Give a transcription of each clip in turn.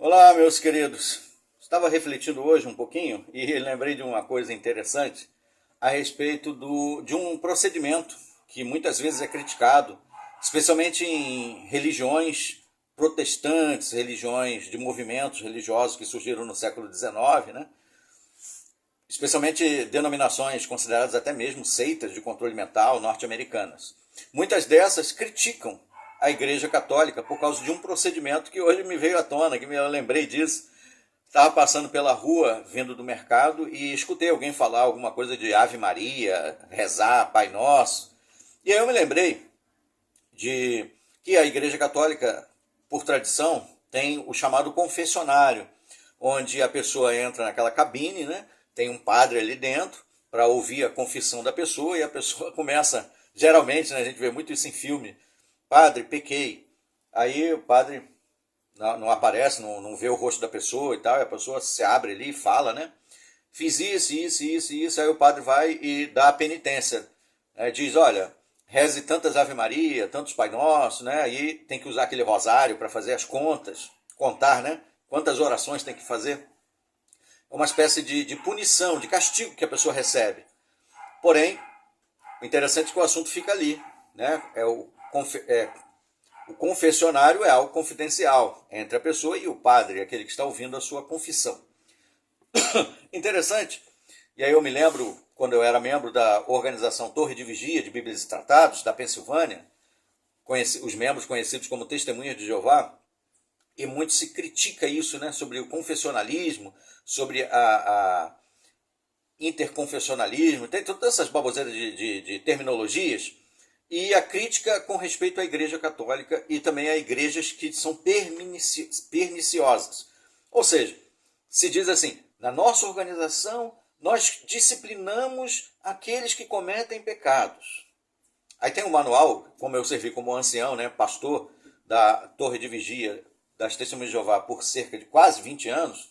Olá, meus queridos. Estava refletindo hoje um pouquinho e lembrei de uma coisa interessante a respeito de um procedimento que muitas vezes é criticado, especialmente em religiões protestantes, religiões de movimentos religiosos que surgiram no século XIX, né? Especialmente denominações consideradas até mesmo seitas de controle mental norte-americanas. Muitas dessas criticam a Igreja Católica por causa de um procedimento que hoje me veio à tona, que eu lembrei disso. Estava passando pela rua, vindo do mercado, e escutei alguém falar alguma coisa de Ave Maria, rezar, Pai Nosso. E aí eu me lembrei de que a Igreja Católica, por tradição, tem o chamado confessionário, onde a pessoa entra naquela cabine, né? Tem um padre ali dentro para ouvir a confissão da pessoa e a pessoa começa, geralmente, né, a gente vê muito isso em filme, padre, pequei. Aí o padre não aparece, não vê o rosto da pessoa e tal, e a pessoa se abre ali e fala, né? Fiz isso, aí o padre vai e dá a penitência. Né? Diz, olha, reze tantas Ave Maria, tantos Pai Nosso, né? Aí tem que usar aquele rosário para fazer as contas, contar, né? Quantas orações tem que fazer. É uma espécie de punição, de castigo que a pessoa recebe. Porém, o interessante é que o assunto fica ali, né? O confessionário é algo confidencial entre a pessoa e o padre, aquele que está ouvindo a sua confissão. Interessante. E aí eu me lembro, quando eu era membro da organização Torre de Vigia de Bíblias e Tratados, da Pensilvânia, os membros conhecidos como Testemunhas de Jeová, e muito se critica isso, né, sobre o confessionalismo, sobre a interconfessionalismo, tem todas essas baboseiras de terminologias, e a crítica com respeito à Igreja Católica e também a igrejas que são perniciosas. Ou seja, se diz assim, na nossa organização nós disciplinamos aqueles que cometem pecados. Aí tem um manual, como eu servi como ancião, né, pastor da Torre de Vigia das Testemunhas de Jeová por cerca de quase 20 anos.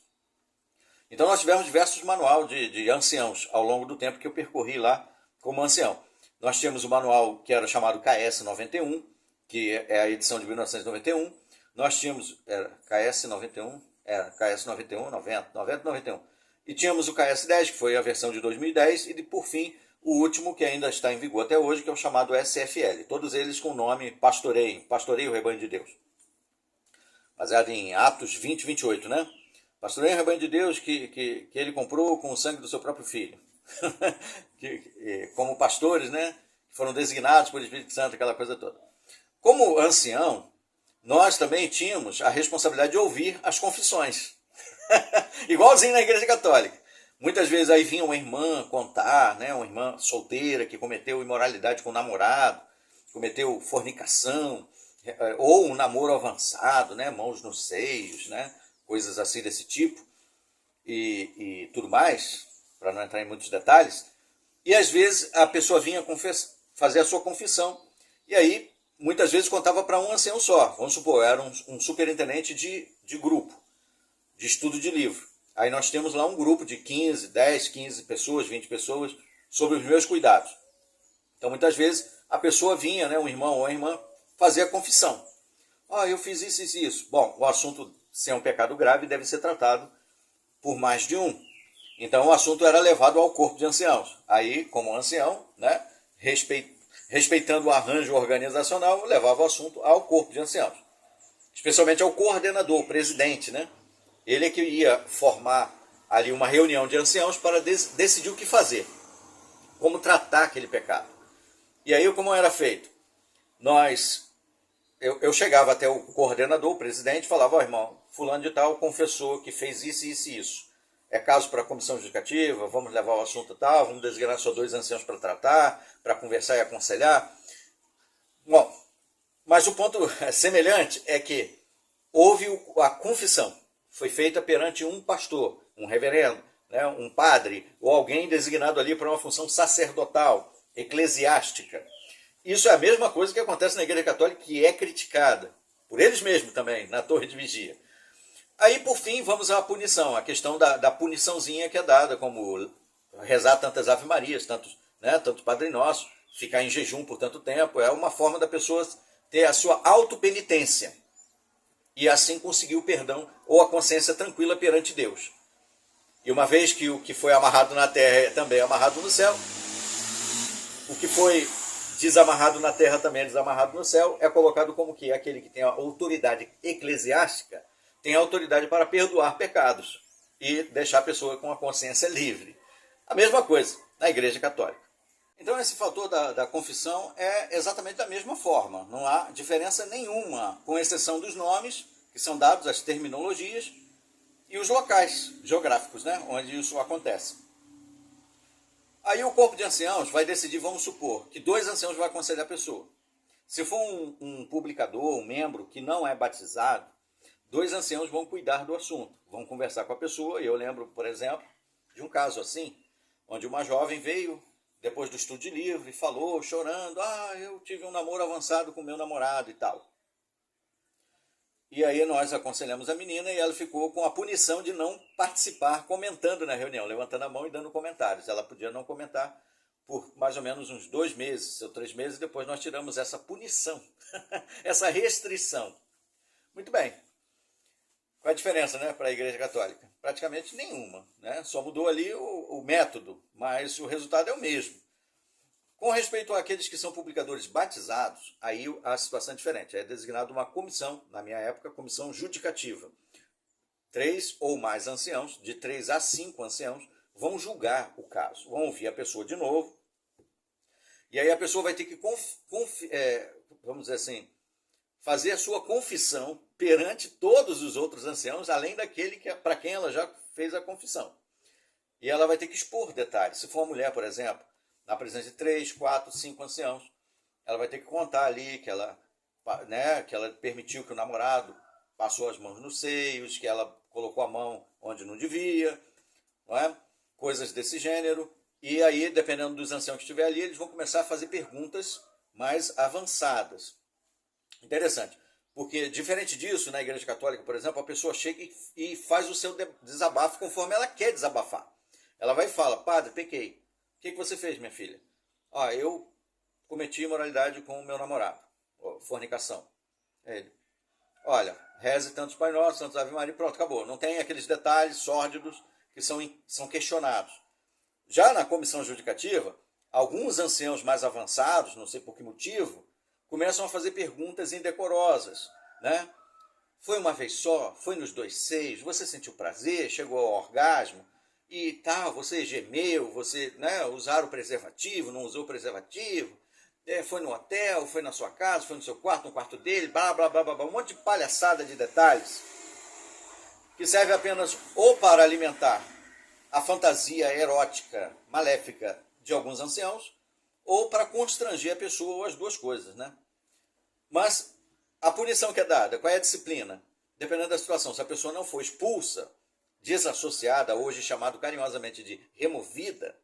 Então nós tivemos diversos manuais de anciãos ao longo do tempo que eu percorri lá como ancião. Nós tínhamos o manual que era chamado KS 91, que é a edição de 1991. Nós tínhamos KS 91, KS 91, 90, 90, 91. E tínhamos o KS 10, que foi a versão de 2010, e por fim, o último que ainda está em vigor até hoje, que é o chamado SFL. Todos eles com o nome Pastoreio o Rebanho de Deus. Baseado em Atos 20, 28, né? Pastoreio o Rebanho de Deus que ele comprou com o sangue do seu próprio filho. Como pastores, né? Foram designados por Espírito Santo, aquela coisa toda. Como ancião, nós também tínhamos a responsabilidade de ouvir as confissões. Igualzinho na Igreja Católica. Muitas vezes aí vinha uma irmã contar, né? Uma irmã solteira que cometeu imoralidade com o namorado, cometeu fornicação, ou um namoro avançado, né? Mãos nos seios, né? Coisas assim desse tipo, e tudo mais, para não entrar em muitos detalhes. E às vezes a pessoa vinha fazer a sua confissão, e aí muitas vezes contava para um ancião só. Vamos supor, era um superintendente de grupo, de estudo de livro. Aí nós temos lá um grupo de 15, 10, 15 pessoas, 20 pessoas, sob os meus cuidados. Então muitas vezes a pessoa vinha, né, um irmão ou uma irmã, fazer a confissão. Eu fiz isso e isso. Bom, o assunto, se é um pecado grave, deve ser tratado por mais de um. Então o assunto era levado ao corpo de anciãos. Aí, como ancião, né, respeitando o arranjo organizacional, levava o assunto ao corpo de anciãos. Especialmente ao coordenador, o presidente, né? Ele é que ia formar ali uma reunião de anciãos para decidir o que fazer. Como tratar aquele pecado. E aí, como era feito? Eu chegava até o coordenador, o presidente, e falava, irmão, fulano de tal confessou que fez isso, isso e isso. É caso para a comissão judicativa, vamos levar o assunto tal, vamos designar só 2 anciãos para tratar, para conversar e aconselhar. Bom, mas o ponto semelhante é que houve a confissão, foi feita perante um pastor, um reverendo, né, um padre, ou alguém designado ali para uma função sacerdotal, eclesiástica. Isso é a mesma coisa que acontece na Igreja Católica, que é criticada por eles mesmos também, na Torre de Vigia. Aí, por fim, vamos à punição, a questão da puniçãozinha que é dada, como rezar tantas Ave Marias, tanto Padre Nosso, ficar em jejum por tanto tempo, é uma forma da pessoa ter a sua autopenitência. e assim conseguir o perdão ou a consciência tranquila perante Deus. E uma vez que o que foi amarrado na terra é também amarrado no céu, o que foi desamarrado na terra também é desamarrado no céu, é colocado como que aquele que tem a autoridade eclesiástica tem a autoridade para perdoar pecados e deixar a pessoa com a consciência livre. A mesma coisa na Igreja Católica. Então esse fator da confissão é exatamente da mesma forma, não há diferença nenhuma, com exceção dos nomes que são dados, as terminologias e os locais geográficos, né, onde isso acontece. Aí o corpo de anciãos vai decidir, vamos supor, que 2 anciãos vão aconselhar a pessoa. Se for um publicador, um membro que não é batizado, 2 anciãos vão cuidar do assunto, vão conversar com a pessoa. E eu lembro, por exemplo, de um caso assim, onde uma jovem veio, depois do estudo de livro, e falou, chorando, eu tive um namoro avançado com meu namorado e tal. E aí nós aconselhamos a menina e ela ficou com a punição de não participar comentando na reunião, levantando a mão e dando comentários. Ela podia não comentar por mais ou menos uns 2 meses ou 3 meses, depois nós tiramos essa punição, essa restrição. Muito bem. Qual é a diferença, né, para a Igreja Católica? Praticamente nenhuma, né? Só mudou ali o método, mas o resultado é o mesmo. Com respeito àqueles que são publicadores batizados, aí a situação é diferente. É designada uma comissão, na minha época, comissão judicativa. 3 ou mais anciãos, de 3 a 5 anciãos, vão julgar o caso. Vão ouvir a pessoa de novo. E aí a pessoa vai ter que, vamos dizer assim, fazer a sua confissão perante todos os outros anciãos, além daquele para quem ela já fez a confissão. E ela vai ter que expor detalhes. Se for uma mulher, por exemplo, na presença de 3, 4, 5 anciãos, ela vai ter que contar ali que ela permitiu que o namorado passou as mãos nos seios, que ela colocou a mão onde não devia, não é? Coisas desse gênero. E aí, dependendo dos anciãos que estiver ali, eles vão começar a fazer perguntas mais avançadas. Interessante, porque diferente disso, na Igreja Católica, por exemplo, a pessoa chega e faz o seu desabafo conforme ela quer desabafar. Ela vai e fala, padre, pequei. O que você fez, minha filha? Eu cometi imoralidade com o meu namorado, fornicação. Ele, olha, reze tantos Pai Nosso, tantos Ave Maria, pronto, acabou. Não tem aqueles detalhes sórdidos que são questionados. Já na comissão judicativa, alguns anciãos mais avançados, não sei por que motivo, começam a fazer perguntas indecorosas, né? Foi uma vez só? Foi nos 2 seios? Você sentiu prazer? Chegou ao orgasmo? E tal, você gemeu, você, né, usar o preservativo, não usou o preservativo, foi no hotel, foi na sua casa, foi no seu quarto, no quarto dele, blá, blá, blá, blá, blá, um monte de palhaçada de detalhes que serve apenas ou para alimentar a fantasia erótica, maléfica de alguns anciãos, ou para constranger a pessoa, ou as duas coisas, né? Mas a punição que é dada, qual é a disciplina? Dependendo da situação, se a pessoa não for expulsa, desassociada, hoje chamado carinhosamente de removida,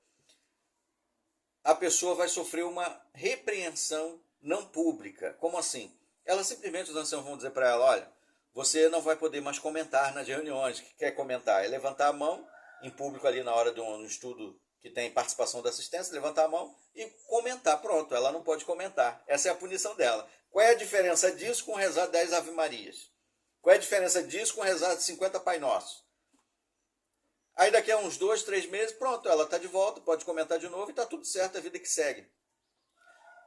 a pessoa vai sofrer uma repreensão não pública. Como assim? Ela simplesmente, os anciãos vão dizer para ela, olha, você não vai poder mais comentar nas reuniões. O que quer comentar? É levantar a mão em público ali na hora de um estudo que tem participação da assistência, levantar a mão e comentar. Pronto, ela não pode comentar. Essa é a punição dela. Qual é a diferença disso com rezar 10 Ave Marias? Qual é a diferença disso com rezar 50 Pai Nosso? Aí daqui a uns 2, 3 meses, pronto, ela está de volta, pode comentar de novo e está tudo certo, a vida que segue.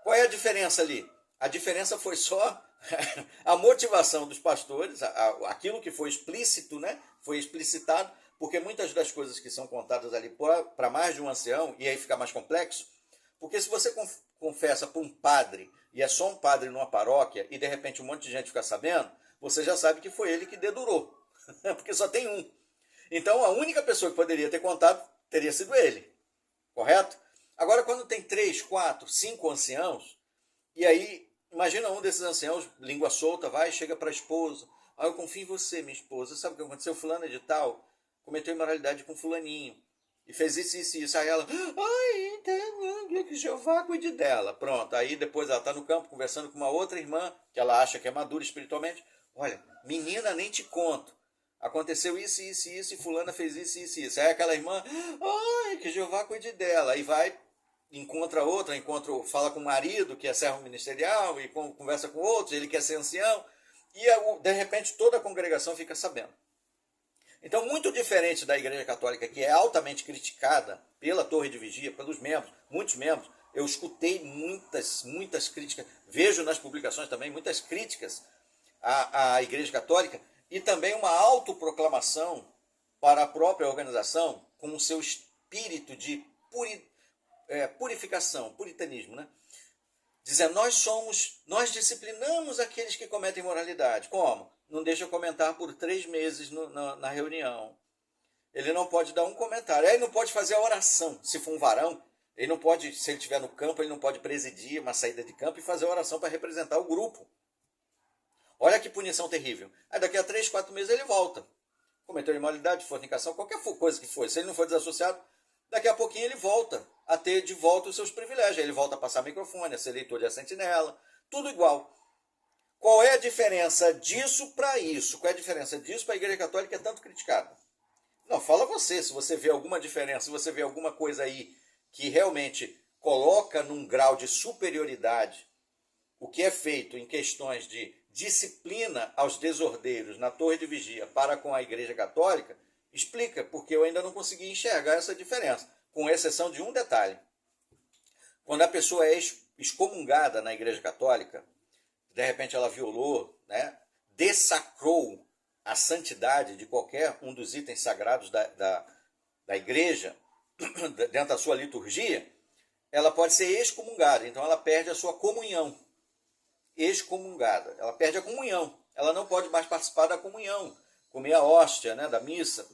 Qual é a diferença ali? A diferença foi só a motivação dos pastores, aquilo que foi explícito, né? Foi explicitado, porque muitas das coisas que são contadas ali para mais de um ancião, e aí fica mais complexo, porque se você confessa para um padre, e é só um padre numa paróquia, e de repente um monte de gente fica sabendo, você já sabe que foi ele que dedurou, porque só tem um. Então a única pessoa que poderia ter contado teria sido ele, correto? Agora quando tem 3, 4, 5 anciãos, e aí imagina um desses anciãos, língua solta, vai e chega para a esposa, eu confio em você, minha esposa, sabe o que aconteceu? Fulano de tal cometeu imoralidade com fulaninho, e fez isso, isso e isso. Aí ela, que Jeová cuide dela. Pronto, aí depois ela está no campo conversando com uma outra irmã, que ela acha que é madura espiritualmente. Olha, menina, nem te conto. Aconteceu isso, isso e isso, e fulana fez isso, isso e isso. Aí aquela irmã, que Jeová cuide dela. Aí vai, encontra outra, fala com o marido, que é servo ministerial, e conversa com outros, ele quer ser ancião. e de repente toda a congregação fica sabendo. Então, muito diferente da Igreja Católica, que é altamente criticada pela Torre de Vigia, pelos membros, muitos membros, eu escutei muitas críticas, vejo nas publicações também muitas críticas à Igreja Católica, e também uma autoproclamação para a própria organização com o seu espírito de purificação, puritanismo, né? Dizendo, nós disciplinamos aqueles que cometem imoralidade. Como? Não deixa comentar por 3 meses na reunião. Ele não pode dar um comentário. Aí ele não pode fazer a oração. Se for um varão, ele não pode, se ele estiver no campo, ele não pode presidir uma saída de campo e fazer a oração para representar o grupo. Olha que punição terrível. Aí daqui a 3, 4 meses ele volta. Cometeu imoralidade, fornicação, qualquer coisa que for. Se ele não for desassociado, daqui a pouquinho ele volta a ter de volta os seus privilégios. Ele volta a passar microfone, a ser leitor de A Sentinela, tudo igual. Qual é a diferença disso para isso? Qual é a diferença disso para a Igreja Católica que é tanto criticada? Não, fala você, se você vê alguma diferença, se você vê alguma coisa aí que realmente coloca num grau de superioridade o que é feito em questões de disciplina aos desordeiros na Torre de Vigia para com a Igreja Católica, explica, porque eu ainda não consegui enxergar essa diferença, com exceção de um detalhe. Quando a pessoa é excomungada na Igreja Católica, de repente ela violou, né, dessacrou a santidade de qualquer um dos itens sagrados da igreja, dentro da sua liturgia, ela pode ser excomungada, então ela perde a sua comunhão. Excomungada, ela perde a comunhão, ela não pode mais participar da comunhão, comer a hóstia, né, da missa,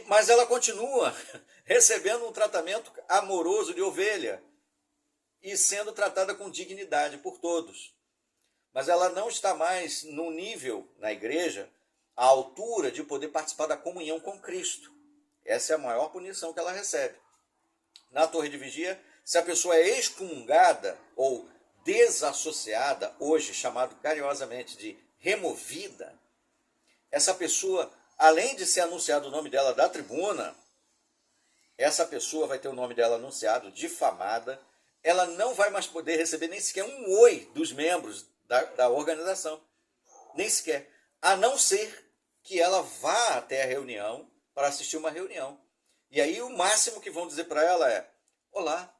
mas ela continua recebendo um tratamento amoroso de ovelha e sendo tratada com dignidade por todos. Mas ela não está mais no nível, na igreja, à altura de poder participar da comunhão com Cristo. Essa é a maior punição que ela recebe. Na Torre de Vigia, se a pessoa é excomungada ou desassociada, hoje chamado carinhosamente de removida, essa pessoa, além de ser anunciado o nome dela da tribuna, essa pessoa vai ter o nome dela anunciado, difamada, ela não vai mais poder receber nem sequer um oi dos membros da organização, nem sequer, a não ser que ela vá até a reunião para assistir uma reunião. E aí o máximo que vão dizer para ela é, olá,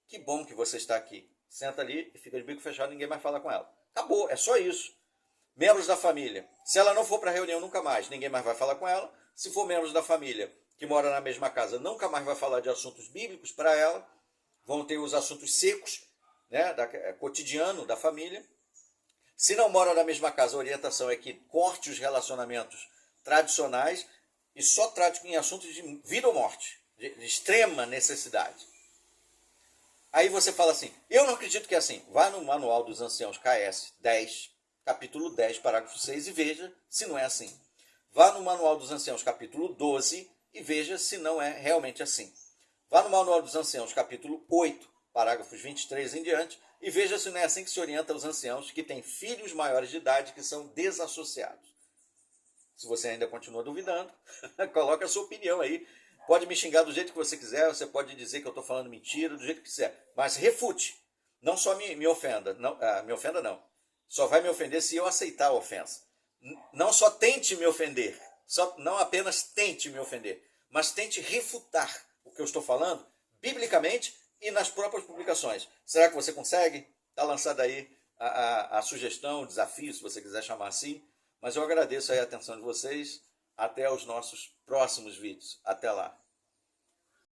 que bom que você está aqui. Senta ali e fica de bico fechado, ninguém mais fala com ela. Acabou, é só isso. Membros da família, se ela não for para a reunião nunca mais, ninguém mais vai falar com ela. Se for membros da família que mora na mesma casa, nunca mais vai falar de assuntos bíblicos para ela. Vão ter os assuntos secos, né, cotidiano da família. Se não mora na mesma casa, a orientação é que corte os relacionamentos tradicionais e só trate em assuntos de vida ou morte, de extrema necessidade. Aí você fala assim, eu não acredito que é assim. Vá no Manual dos Anciãos KS 10, capítulo 10, parágrafo 6 e veja se não é assim. Vá no Manual dos Anciãos capítulo 12 e veja se não é realmente assim. Vá no Manual dos Anciãos capítulo 8, parágrafos 23 em diante, e veja se não é assim que se orienta os anciãos que têm filhos maiores de idade que são desassociados. Se você ainda continua duvidando, coloque a sua opinião aí. Pode me xingar do jeito que você quiser, você pode dizer que eu estou falando mentira, do jeito que quiser, mas refute. Não só me ofenda, não, me ofenda não. Só vai me ofender se eu aceitar a ofensa. Não só tente me ofender, não apenas tente me ofender, mas tente refutar o que eu estou falando, biblicamente e nas próprias publicações. Será que você consegue? Está lançada aí a sugestão, o desafio, se você quiser chamar assim. Mas eu agradeço aí a atenção de vocês. Até os nossos próximos vídeos. Até lá.